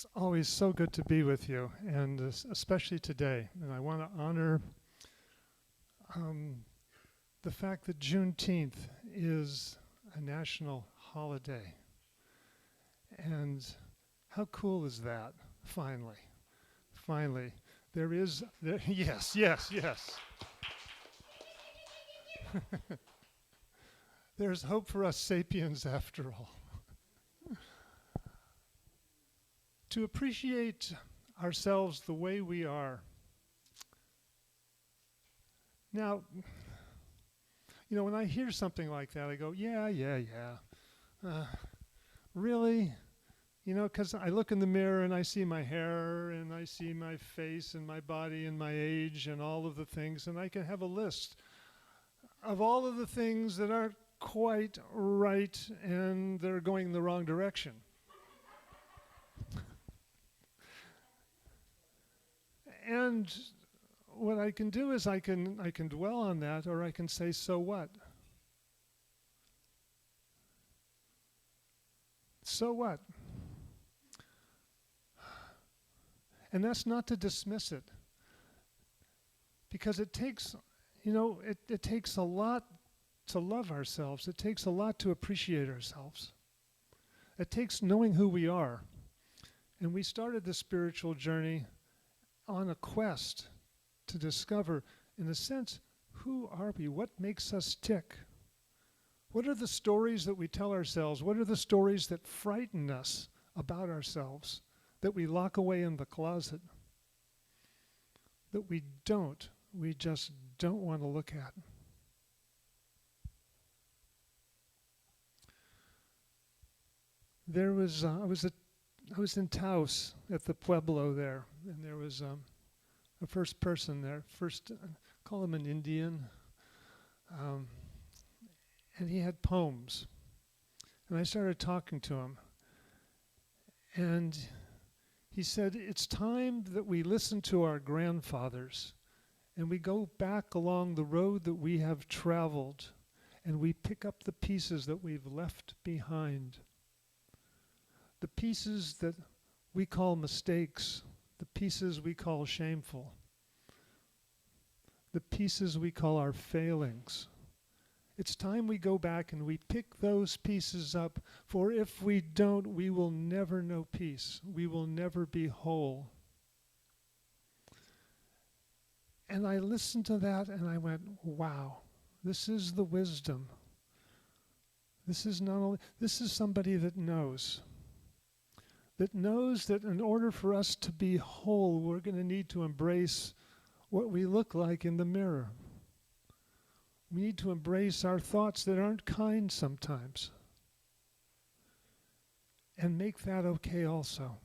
It's always so good to be with you, and especially today. And I want to honor um, the fact that Juneteenth is a national holiday. And how cool is that? Finally, finally, yes, yes, yes. There's hope for us sapiens after all. To appreciate ourselves the way we are. Now, when I hear something like that, I go, yeah. Really? Because I look in the mirror and I see my hair and I see my face and my body and my age and all of the things, and I can have a list of all of the things that aren't quite right and they're going in the wrong direction. And what I can do is I can dwell on that, or I can say, so what? So what? And that's not to dismiss it. Because it takes, it takes a lot to love ourselves. It takes a lot to appreciate ourselves. It takes knowing who we are. And we started the spiritual journey on a quest to discover, in a sense, who are we? What makes us tick? What are the stories that we tell ourselves? What are the stories that frighten us about ourselves, that we lock away in the closet, that we just don't want to look at? There was, I was in Taos at the Pueblo there, and there was a first person there, call him an Indian, and he had poems. And I started talking to him, and he said, it's time that we listen to our grandfathers, and we go back along the road that we have traveled, and we pick up the pieces that we've left behind. The pieces that we call mistakes, the pieces we call shameful, the pieces we call our failings. It's time we go back and we pick those pieces up, for if we don't, we will never know peace. We will never be whole. And I listened to that and I went, wow, this is the wisdom. This is somebody that knows that in order for us to be whole, we're going to need to embrace what we look like in the mirror. We need to embrace our thoughts that aren't kind sometimes, and make that okay also.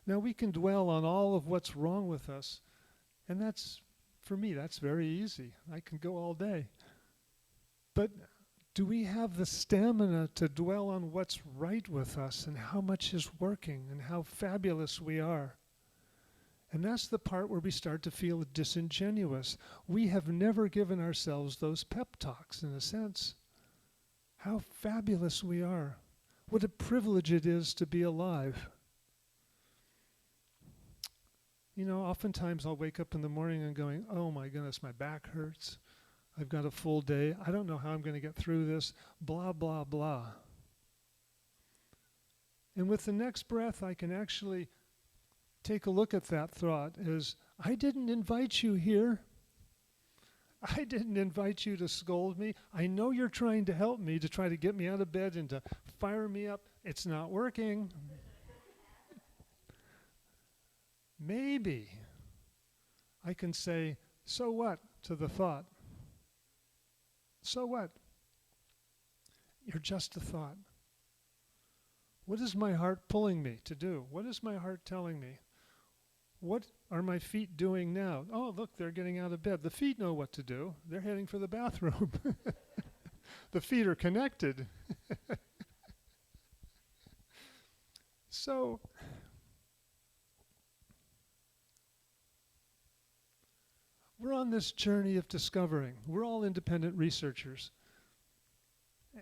Now, we can dwell on all of what's wrong with us, and for me, that's very easy. I can go all day. But do we have the stamina to dwell on what's right with us and how much is working and how fabulous we are? And that's the part where we start to feel disingenuous. We have never given ourselves those pep talks, in a sense. How fabulous we are. What a privilege it is to be alive. Oftentimes I'll wake up in the morning and going, oh my goodness, my back hurts. I've got a full day. I don't know how I'm going to get through this. Blah, blah, blah. And with the next breath, I can actually take a look at that thought as, I didn't invite you here. I didn't invite you to scold me. I know you're trying to help me, to try to get me out of bed and to fire me up. It's not working. Maybe I can say, so what, to the thought. So what? You're just a thought. What is my heart pulling me to do? What is my heart telling me? What are my feet doing now? Oh, look, they're getting out of bed. The feet know what to do. They're heading for the bathroom. The feet are connected. So, we're on this journey of discovering. We're all independent researchers.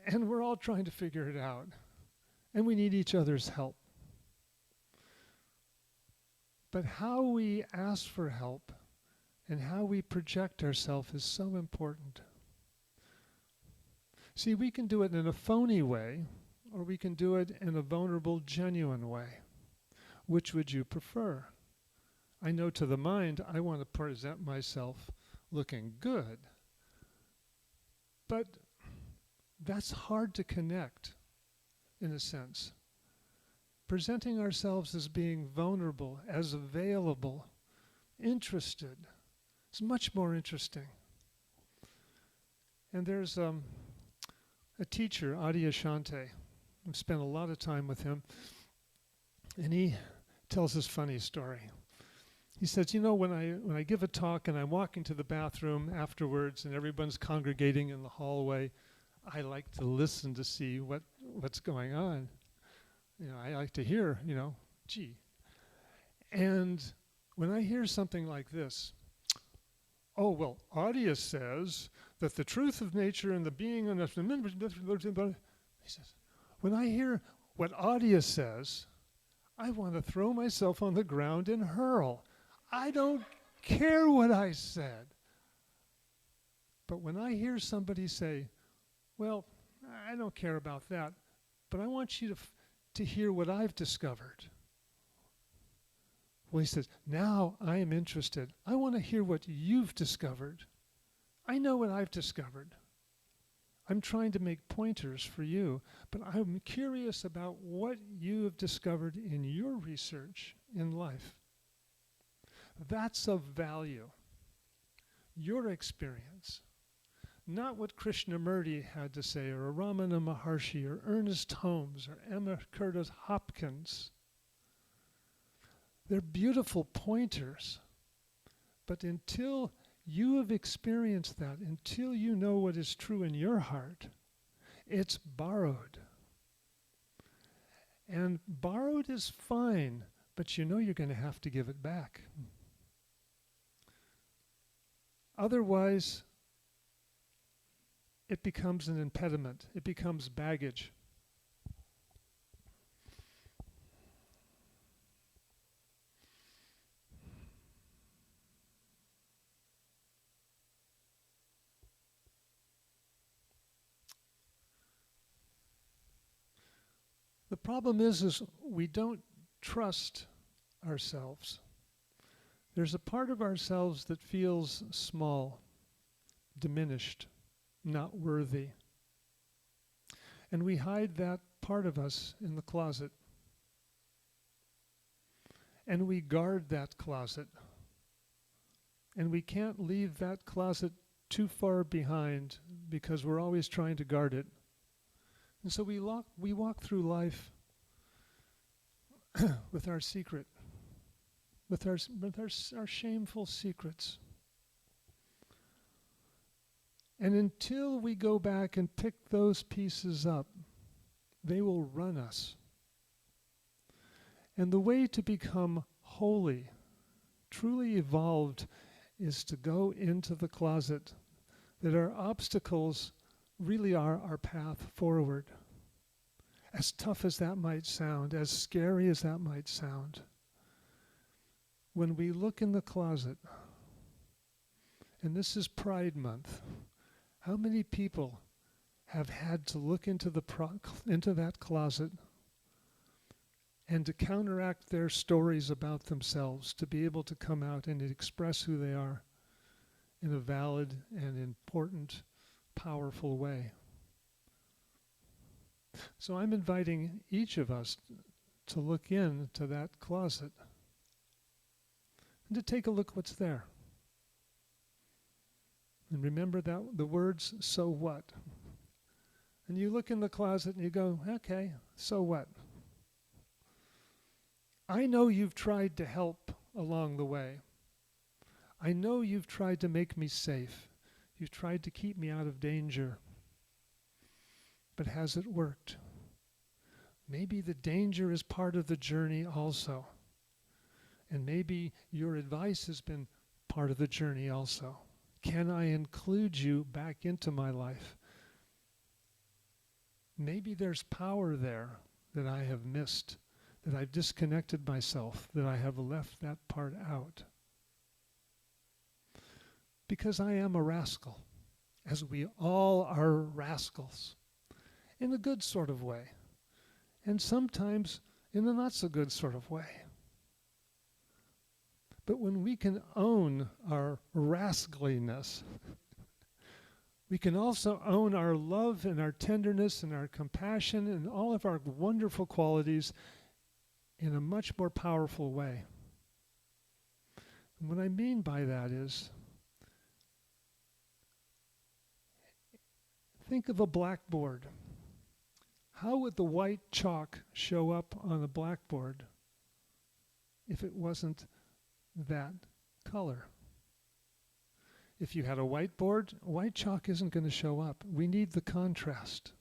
And we're all trying to figure it out. And we need each other's help. But how we ask for help and how we project ourselves is so important. See, we can do it in a phony way, or we can do it in a vulnerable, genuine way. Which would you prefer? I know to the mind, I want to present myself looking good. But that's hard to connect, in a sense. Presenting ourselves as being vulnerable, as available, interested, is much more interesting. And there's a teacher, Adi Ashante. I've spent a lot of time with him, and he tells this funny story. He says, you know, when I give a talk and I'm walking to the bathroom afterwards and everyone's congregating in the hallway, I like to listen to see what's going on. You know, I like to hear, gee. And when I hear something like this, oh, well, Audia says that the truth of nature and the being and the... He says, when I hear what Audia says, I want to throw myself on the ground and hurl. I don't care what I said. But when I hear somebody say, well, I don't care about that, but I want you to hear what I've discovered. Well, he says, now I am interested. I want to hear what you've discovered. I know what I've discovered. I'm trying to make pointers for you, but I'm curious about what you have discovered in your research in life. That's of value. Your experience. Not what Krishnamurti had to say, or Ramana Maharshi, or Ernest Holmes, or Emma Curtis Hopkins. They're beautiful pointers. But until you have experienced that, until you know what is true in your heart, it's borrowed. And borrowed is fine, but you know you're going to have to give it back. Otherwise, it becomes an impediment. It becomes baggage. The problem is we don't trust ourselves. There's a part of ourselves that feels small, diminished, not worthy. And we hide that part of us in the closet. And we guard that closet. And we can't leave that closet too far behind because we're always trying to guard it. And so we walk through life with our secret, with our shameful secrets. And until we go back and pick those pieces up, they will run us. And the way to become holy, truly evolved, is to go into the closet, that our obstacles really are our path forward. As tough as that might sound, as scary as that might sound, when we look in the closet, and this is Pride Month, how many people have had to look into that closet and to counteract their stories about themselves, to be able to come out and express who they are in a valid and important, powerful way? So I'm inviting each of us to look into that closet and to take a look what's there. And remember that the words, so what? And you look in the closet and you go, okay, so what? I know you've tried to help along the way. I know you've tried to make me safe. You've tried to keep me out of danger. But has it worked? Maybe the danger is part of the journey also. And maybe your advice has been part of the journey also. Can I include you back into my life? Maybe there's power there that I have missed, that I've disconnected myself, that I have left that part out. Because I am a rascal, as we all are rascals, in a good sort of way, and sometimes in a not so good sort of way. But when we can own our rascaliness, we can also own our love and our tenderness and our compassion and all of our wonderful qualities in a much more powerful way. And what I mean by that is, think of a blackboard. How would the white chalk show up on a blackboard if it wasn't that color? If you had a whiteboard, white chalk isn't going to show up. We need the contrast.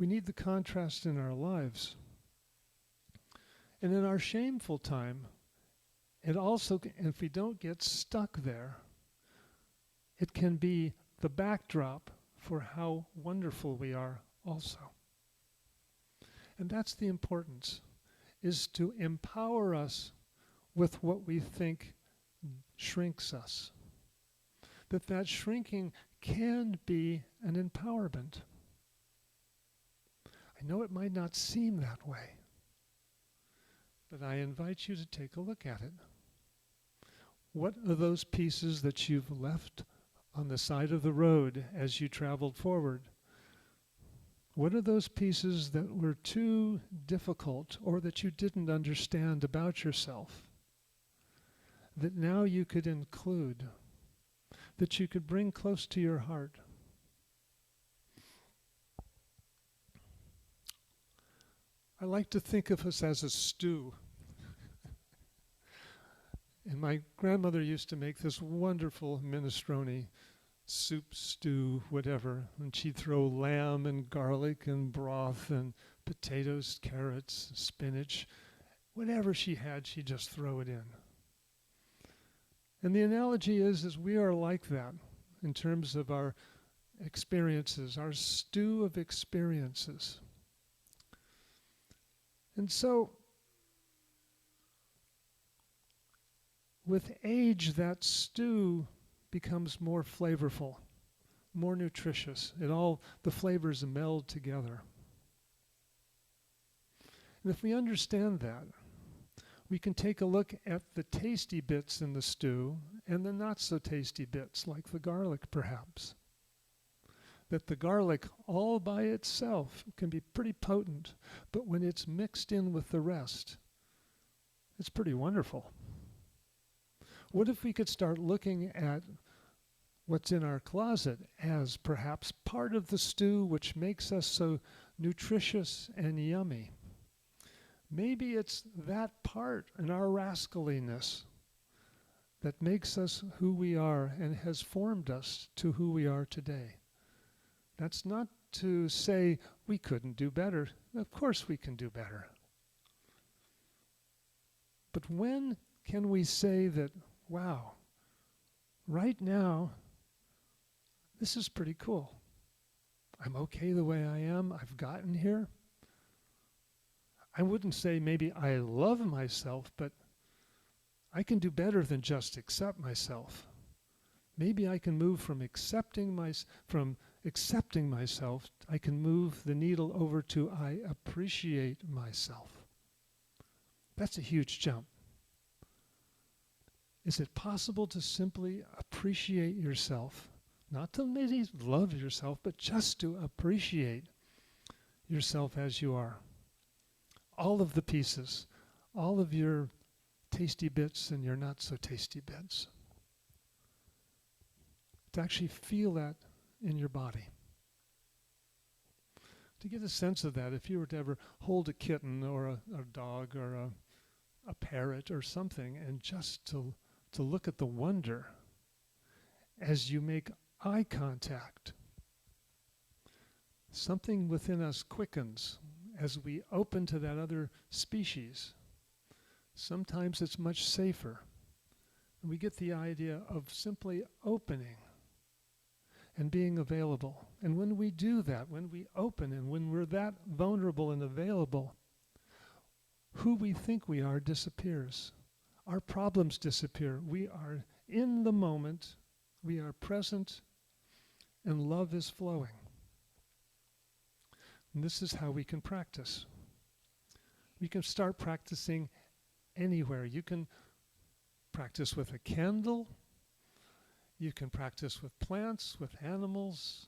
We need the contrast in our lives. And in our shameful time, it also, if we don't get stuck there, it can be the backdrop for how wonderful we are also. And that's the importance, is to empower us with what we think shrinks us. That shrinking can be an empowerment. I know it might not seem that way, but I invite you to take a look at it. What are those pieces that you've left on the side of the road as you traveled forward? What are those pieces that were too difficult or that you didn't understand about yourself that now you could include, that you could bring close to your heart? I like to think of us as a stew. And my grandmother used to make this wonderful minestrone, soup, stew, whatever. And she'd throw lamb and garlic and broth and potatoes, carrots, spinach. Whatever she had, she'd just throw it in. And the analogy is we are like that in terms of our experiences, our stew of experiences. And so, with age, that stew becomes more flavorful, more nutritious. The flavors meld together. And if we understand that, we can take a look at the tasty bits in the stew and the not so tasty bits, like the garlic perhaps. That the garlic all by itself can be pretty potent, but when it's mixed in with the rest, it's pretty wonderful. What if we could start looking at what's in our closet as perhaps part of the stew which makes us so nutritious and yummy? Maybe it's that part in our rascaliness that makes us who we are and has formed us to who we are today. That's not to say we couldn't do better. Of course we can do better. But when can we say that, wow, right now, this is pretty cool. I'm okay the way I am. I've gotten here. I wouldn't say maybe I love myself, but I can do better than just accept myself. Maybe I can move from accepting myself, I can move the needle over to I appreciate myself. That's a huge jump. Is it possible to simply appreciate yourself? Not to maybe love yourself, but just to appreciate yourself as you are. All of the pieces, all of your tasty bits and your not so tasty bits. To actually feel that in your body. To get a sense of that, if you were to ever hold a kitten or a dog or a parrot or something, and just to look at the wonder as you make eye contact. Something within us quickens as we open to that other species. Sometimes it's much safer. And we get the idea of simply opening and being available. And when we do that, when we open and when we're that vulnerable and available, who we think we are disappears. Our problems disappear. We are in the moment. We are present, and love is flowing. And this is how we can practice. We can start practicing anywhere. You can practice with a candle. You can practice with plants, with animals.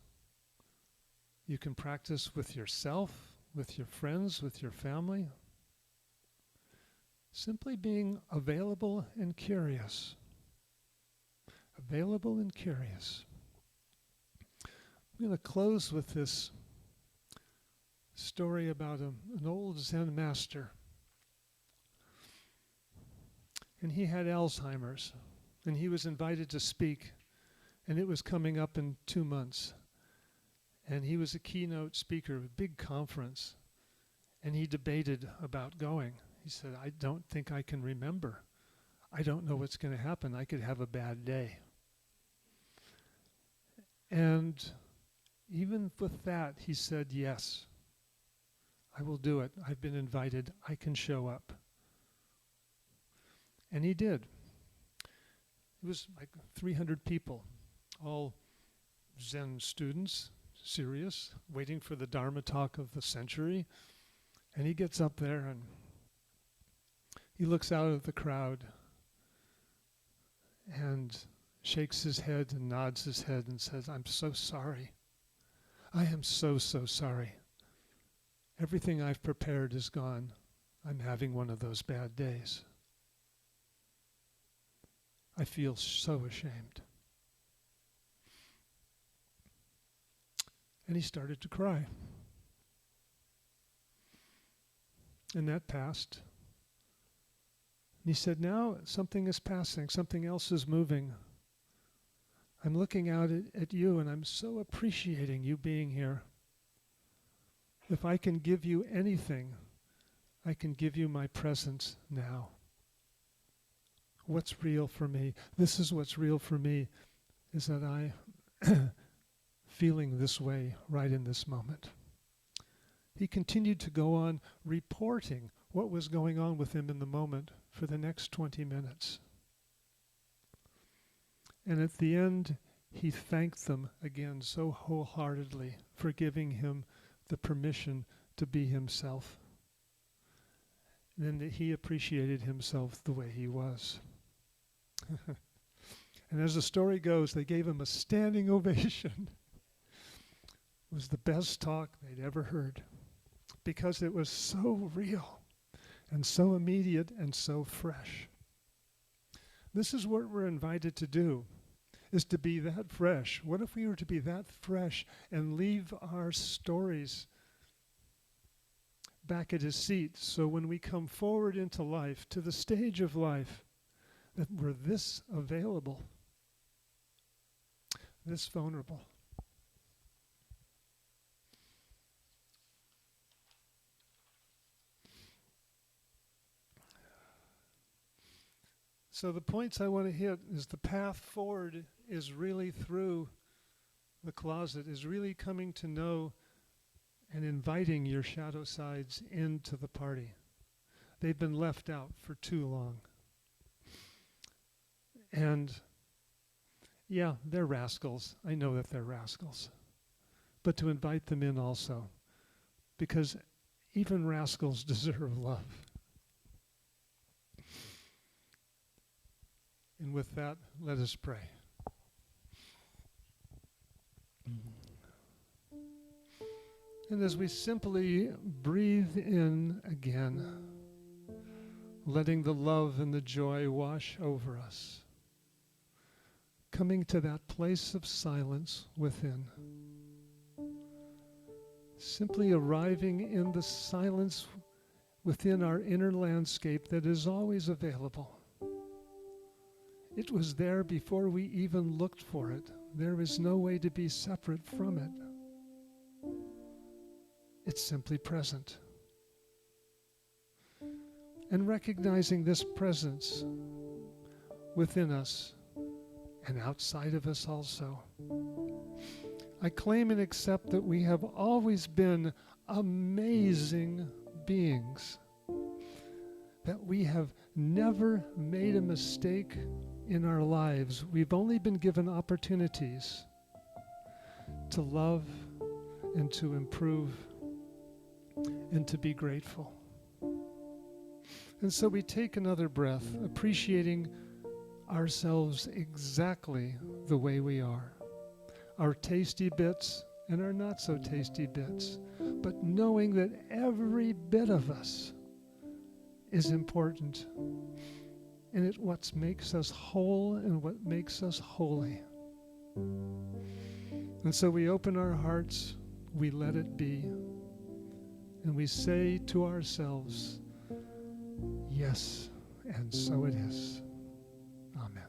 You can practice with yourself, with your friends, with your family. Simply being available and curious. Available and curious. I'm going to close with this story about an old Zen master. And he had Alzheimer's. And he was invited to speak. And it was coming up in 2 months. And he was a keynote speaker of a big conference. And he debated about going. He said, I don't think I can remember. I don't know what's going to happen. I could have a bad day. And even with that, he said, yes, I will do it. I've been invited. I can show up. And he did. It was like 300 people, all Zen students, serious, waiting for the Dharma talk of the century. And he gets up there and he looks out at the crowd and shakes his head and nods his head and says, I'm so sorry. I am so, so sorry. Everything I've prepared is gone. I'm having one of those bad days. I feel so ashamed. And he started to cry. And that passed. And he said, now something is passing, something else is moving. I'm looking out at you and I'm so appreciating you being here. If I can give you anything, I can give you my presence now. What's real for me? This is what's real for me, is that I'm feeling this way right in this moment. He continued to go on reporting what was going on with him in the moment for the next 20 minutes. And at the end, he thanked them again so wholeheartedly for giving him the permission to be himself. And then that he appreciated himself the way he was. And as the story goes, they gave him a standing ovation. It was the best talk they'd ever heard because it was so real and so immediate and so fresh. This is what we're invited to do, is to be that fresh. What if we were to be that fresh and leave our stories back at his seat, so when we come forward into life, to the stage of life, that we're this available, this vulnerable. So the points I want to hit is the path forward is really through the closet, is really coming to know and inviting your shadow sides into the party. They've been left out for too long. And yeah, they're rascals. I know that they're rascals. But to invite them in also, because even rascals deserve love. And with that, let us pray. And as we simply breathe in again, letting the love and the joy wash over us, coming to that place of silence within, simply arriving in the silence within our inner landscape that is always available. It was there before we even looked for it. There is no way to be separate from it. It's simply present. And recognizing this presence within us and outside of us also, I claim and accept that we have always been amazing beings. that we have never made a mistake in our lives. We've only been given opportunities to love and to improve and to be grateful. And so we take another breath, appreciating ourselves exactly the way we are. Our tasty bits and our not so tasty bits, but knowing that every bit of us is important, and it's what makes us whole and what makes us holy. And so we open our hearts, we let it be, and we say to ourselves, yes, and so it is. Amen.